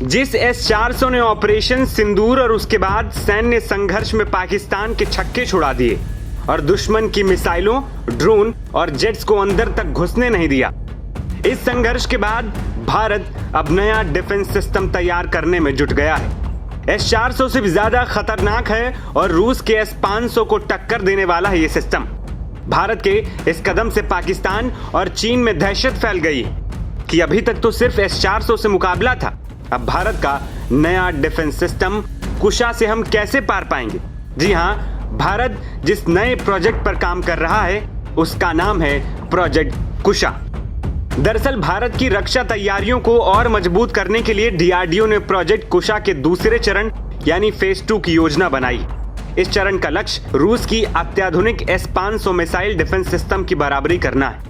जिस S-400 ने operation सिंदूर और उसके बाद सैन्य संघर्ष में पाकिस्तान के छक्के छुड़ा दिए और दुश्मन की मिसाइलों, ड्रोन और जेट्स को अंदर तक घुसने नहीं दिया। इस संघर्ष के बाद भारत अब नया डिफेंस सिस्टम तैयार करने में जुट गया है। S-400 से भी ज्यादा खतरनाक है और रूस के S-500 को टक्कर देने वाला है ये सिस्टम। भारत के इस कदम से पाकिस्तान और चीन में दहशत फैल गई कि अभी तक तो सिर्फ S-400 से मुकाबला था, अब भारत का नया डिफेंस सिस्टम कुशा से हम कैसे पार पाएंगे? जी हां, भारत जिस नए प्रोजेक्ट पर काम कर रहा है उसका नाम है प्रोजेक्ट कुशा। दरअसल भारत की रक्षा तैयारियों को और मजबूत करने के लिए DRDO ने प्रोजेक्ट कुशा के दूसरे चरण यानी फेज 2 की योजना बनाई। इस चरण का लक्ष्य रूस की अत्याधुनिक S-500 मिसाइल डिफेंस सिस्टम की बराबरी करना है।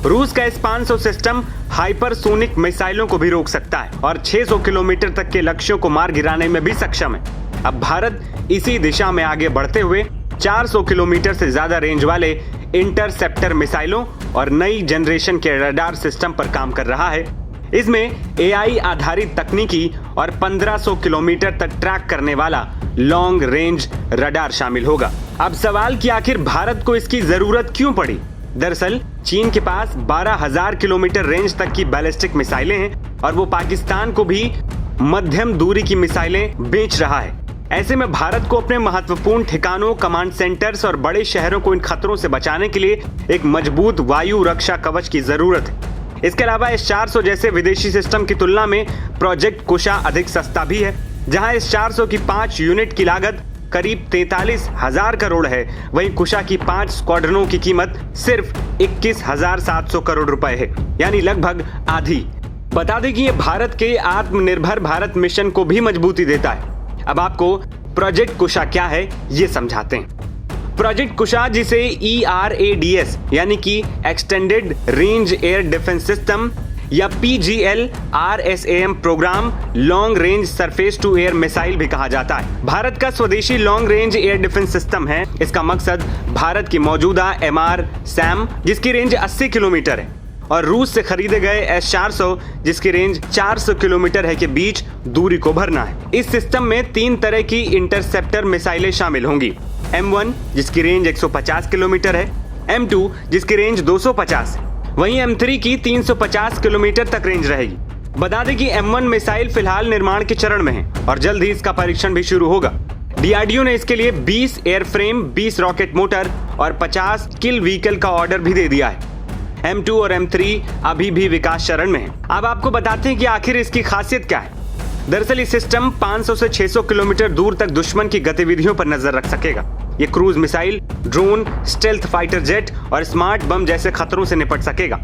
रूस का S-500 सिस्टम हाइपरसोनिक मिसाइलों को भी रोक सकता है और 600 किलोमीटर तक के लक्ष्यों को मार गिराने में भी सक्षम है। अब भारत इसी दिशा में आगे बढ़ते हुए 400 किलोमीटर से ज्यादा रेंज वाले इंटरसेप्टर मिसाइलों और नई जनरेशन के रडार सिस्टम पर काम कर रहा है। इसमें AI आधारित तकनीकी और 1500 किलोमीटर तक ट्रैक करने वाला लॉन्ग रेंज रडार शामिल होगा। अब सवाल कि आखिर भारत को इसकी जरूरत क्यों पड़ी? दरअसल चीन के पास 12,000 किलोमीटर रेंज तक की बैलिस्टिक मिसाइलें हैं और वो पाकिस्तान को भी मध्यम दूरी की मिसाइलें बेच रहा है। ऐसे में भारत को अपने महत्वपूर्ण ठिकानों, कमांड सेंटर्स और बड़े शहरों को इन खतरों से बचाने के लिए एक मजबूत वायु रक्षा कवच की जरूरत है। इसके अलावा S-400 जैसे विदेशी सिस्टम की तुलना में प्रोजेक्ट कुशा अधिक सस्ता भी है। जहां S-400 की 5 यूनिट की लागत करीब 43,000 करोड़ है, वहीं कुशा की 5 स्क्वाड्रनों की कीमत सिर्फ 21,700 करोड़ रुपए है, यानी लगभग आधी। बता दें कि ये भारत के आत्मनिर्भर भारत मिशन को भी मजबूती देता है। अब आपको प्रोजेक्ट कुशा क्या है ये समझाते हैं। प्रोजेक्ट कुशा, जिसे ERADS यानी कि extended range air defence system या PGL-RSAM programme long range surface to air missile भी कहा जाता है, भारत का स्वदेशी long range air defence system है। इसका मकसद भारत की मौजूदा MR-SAM जिसकी रेंज 80 किलोमीटर है और रूस से खरीदे गए S-400 जिसकी रेंज 400 किलोमीटर है के बीच दूरी को भरना है। इस सिस्टम में 3 तरह की इंटरसेप्टर मिसाइलें शामिल होंगी। M1 जिसकी रेंज 150 किलोमीटर है, M2 जिसकी रेंज 250 है, वहीं M3 की 350 किलोमीटर तक रेंज रहेगी। बता दें कि M1 मिसाइल फिलहाल निर्माण के चरण में है और जल्द ही इसका परीक्षण भी शुरू होगा। DRDO ने इसके लिए 20 एयरफ्रेम, 20 रॉकेट मोटर और 50 किल व्हीकल का ऑर्डर भी दे दिया है। M2 और M3 अभी भी विकास चरण में है। अब आपको बताते हैं कि आखिर इसकी खासियत क्या है। दरअसल ये सिस्टम 500 से 600 किलोमीटर दूर तक दुश्मन की गतिविधियों पर नजर रख सकेगा। ये cruise missile, drone, stealth fighter jet और स्मार्ट बम जैसे खतरों से निपट सकेगा।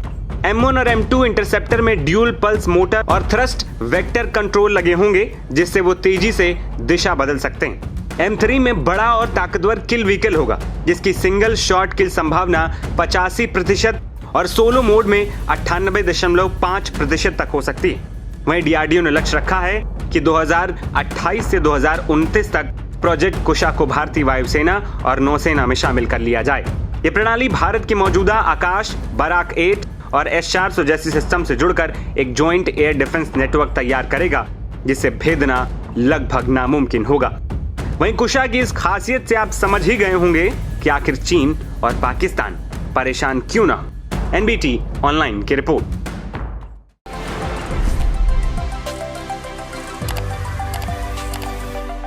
M1 और M2 इंटरसेप्टर में ड्यूल पल्स मोटर और थ्रस्ट वेक्टर कंट्रोल लगे होंगे जिससे वो तेजी से दिशा बदल सकते हैं। M3 में बड़ा और ताकतवर किल व्हीकल होगा जिसकी सिंगल शॉट किल संभावना 85% और सोलो मोड में 98.5% तक हो सकती है। वहीं DRDO ने लक्ष्य रखा है कि 2028 से 2029 तक प्रोजेक्ट कुशा को भारतीय वायुसेना और नौसेना में शामिल कर लिया जाए। ये प्रणाली भारत के मौजूदा आकाश, बराक 8 और S-400 जैसी सिस्टम से जुड़कर एक जॉइंट एयर डिफेंस नेटवर्क तैयार करेगा जिसे भेदना लगभग नामुमकिन होगा। वहीं कुशा की इस खासियत से आप समझ ही गए होंगे कि आखिर चीन और पाकिस्तान परेशान क्यों ना हो। NBT ऑनलाइन की रिपोर्ट।